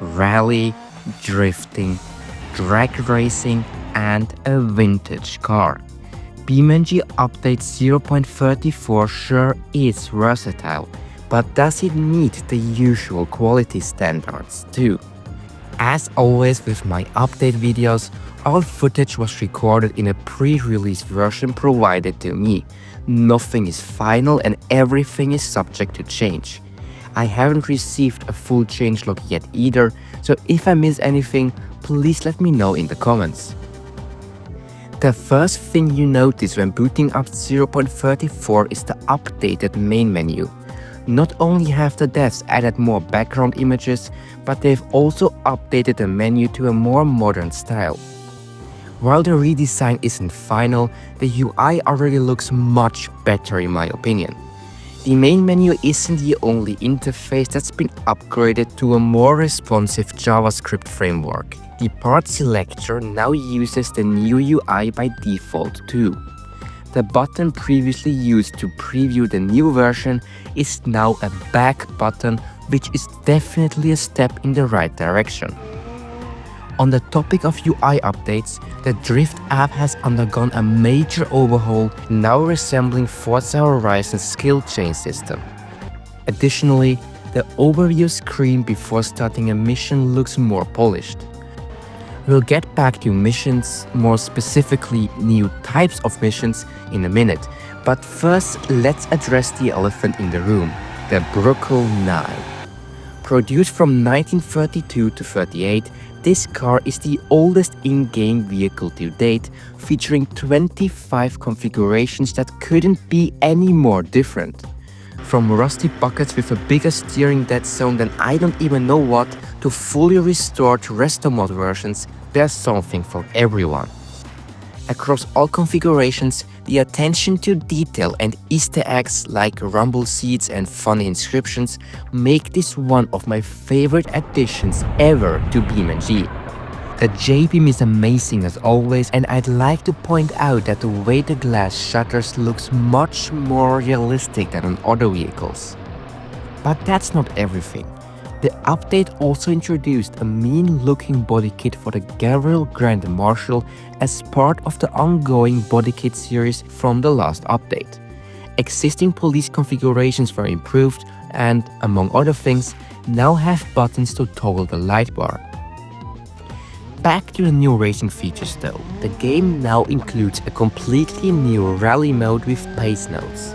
rally, drifting, drag racing, and a vintage car. BeamNG Update 0.34 sure is versatile, but does it meet the usual quality standards too? As always with my update videos, all footage was recorded in a pre-release version provided to me. Nothing is final and everything is subject to change. I haven't received a full changelog yet either, so if I miss anything, please let me know in the comments. The first thing you notice when booting up 0.34 is the updated main menu. Not only have the devs added more background images, but they've also updated the menu to a more modern style. While the redesign isn't final, the UI already looks much better in my opinion. The main menu isn't the only interface that's been upgraded to a more responsive JavaScript framework. The part selector now uses the new UI by default too. The button previously used to preview the new version is now a back button, which is definitely a step in the right direction. On the topic of UI updates, the Drift app has undergone a major overhaul, now resembling Forza Horizon's skill chain system. Additionally, the overview screen before starting a mission looks more polished. We'll get back to missions, more specifically new types of missions, in a minute, but first let's address the elephant in the room, the Bruckell Nine. Produced from 1932 to 38, this car is the oldest in-game vehicle to date, featuring 25 configurations that couldn't be any more different. From rusty buckets with a bigger steering dead zone than I don't even know what, to fully restored resto mod versions, there's something for everyone. Across all configurations, the attention to detail and Easter eggs like rumble seats and funny inscriptions make this one of my favorite additions ever to BeamNG. The J-beam is amazing as always, and I'd like to point out that the way the glass shutters looks much more realistic than on other vehicles. But that's not everything. The update also introduced a mean-looking body kit for the Gabriel Grand Marshal as part of the ongoing body kit series from the last update. Existing police configurations were improved and, among other things, now have buttons to toggle the light bar. Back to the new racing features though, the game now includes a completely new rally mode with pace notes.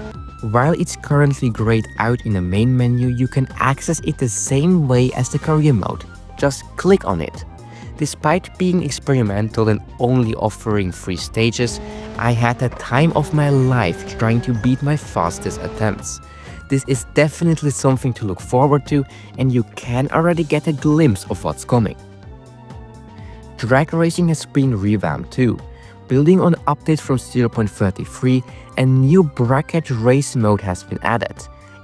While it's currently grayed out in the main menu, you can access it the same way as the career mode. Just click on it. Despite being experimental and only offering 3 stages, I had the time of my life trying to beat my fastest attempts. This is definitely something to look forward to, and you can already get a glimpse of what's coming. Drag racing has been revamped too. Building on updates from 0.33, a new bracket race mode has been added.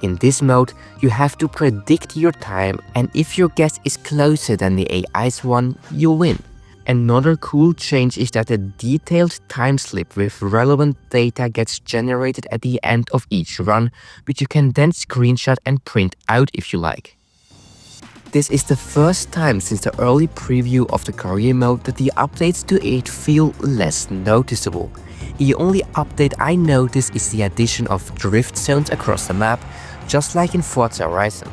In this mode, you have to predict your time, and if your guess is closer than the AI's one, you win. Another cool change is that a detailed time slip with relevant data gets generated at the end of each run, which you can then screenshot and print out if you like. This is the first time since the early preview of the career mode that the updates to it feel less noticeable. The only update I notice is the addition of drift zones across the map, just like in Forza Horizon.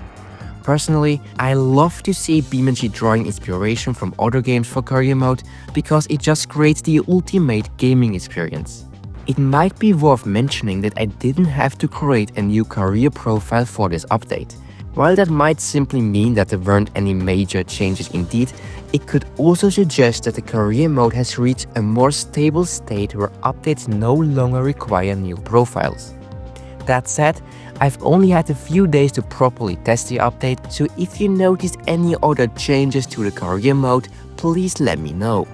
Personally, I love to see BeamNG drawing inspiration from other games for career mode because it just creates the ultimate gaming experience. It might be worth mentioning that I didn't have to create a new career profile for this update. While that might simply mean that there weren't any major changes indeed, it could also suggest that the career mode has reached a more stable state where updates no longer require new profiles. That said, I've only had a few days to properly test the update, so if you noticed any other changes to the career mode, please let me know.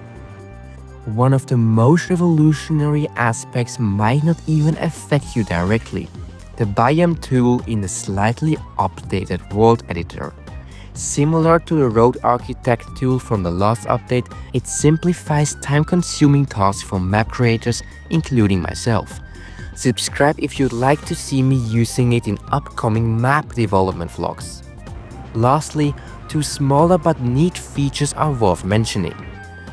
One of the most revolutionary aspects might not even affect you directly. The Biome Tool in the slightly updated world editor. Similar to the Road Architect tool from the last update, it simplifies time-consuming tasks for map creators, including myself. Subscribe if you'd like to see me using it in upcoming map development vlogs. Lastly, Two smaller but neat features are worth mentioning.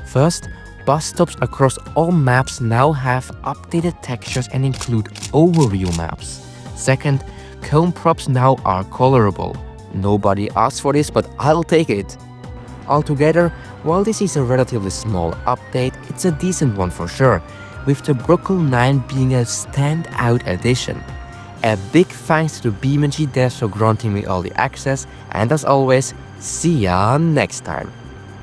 First, bus stops across all maps now have updated textures and include overview maps. Second, cone props now are colorable. Nobody asked for this, but I'll take it. Altogether, while this is a relatively small update, it's a decent one for sure, with the Bruckell 9 being a standout addition. A big thanks to BeamNG devs for granting me all the access, and as always, see ya next time.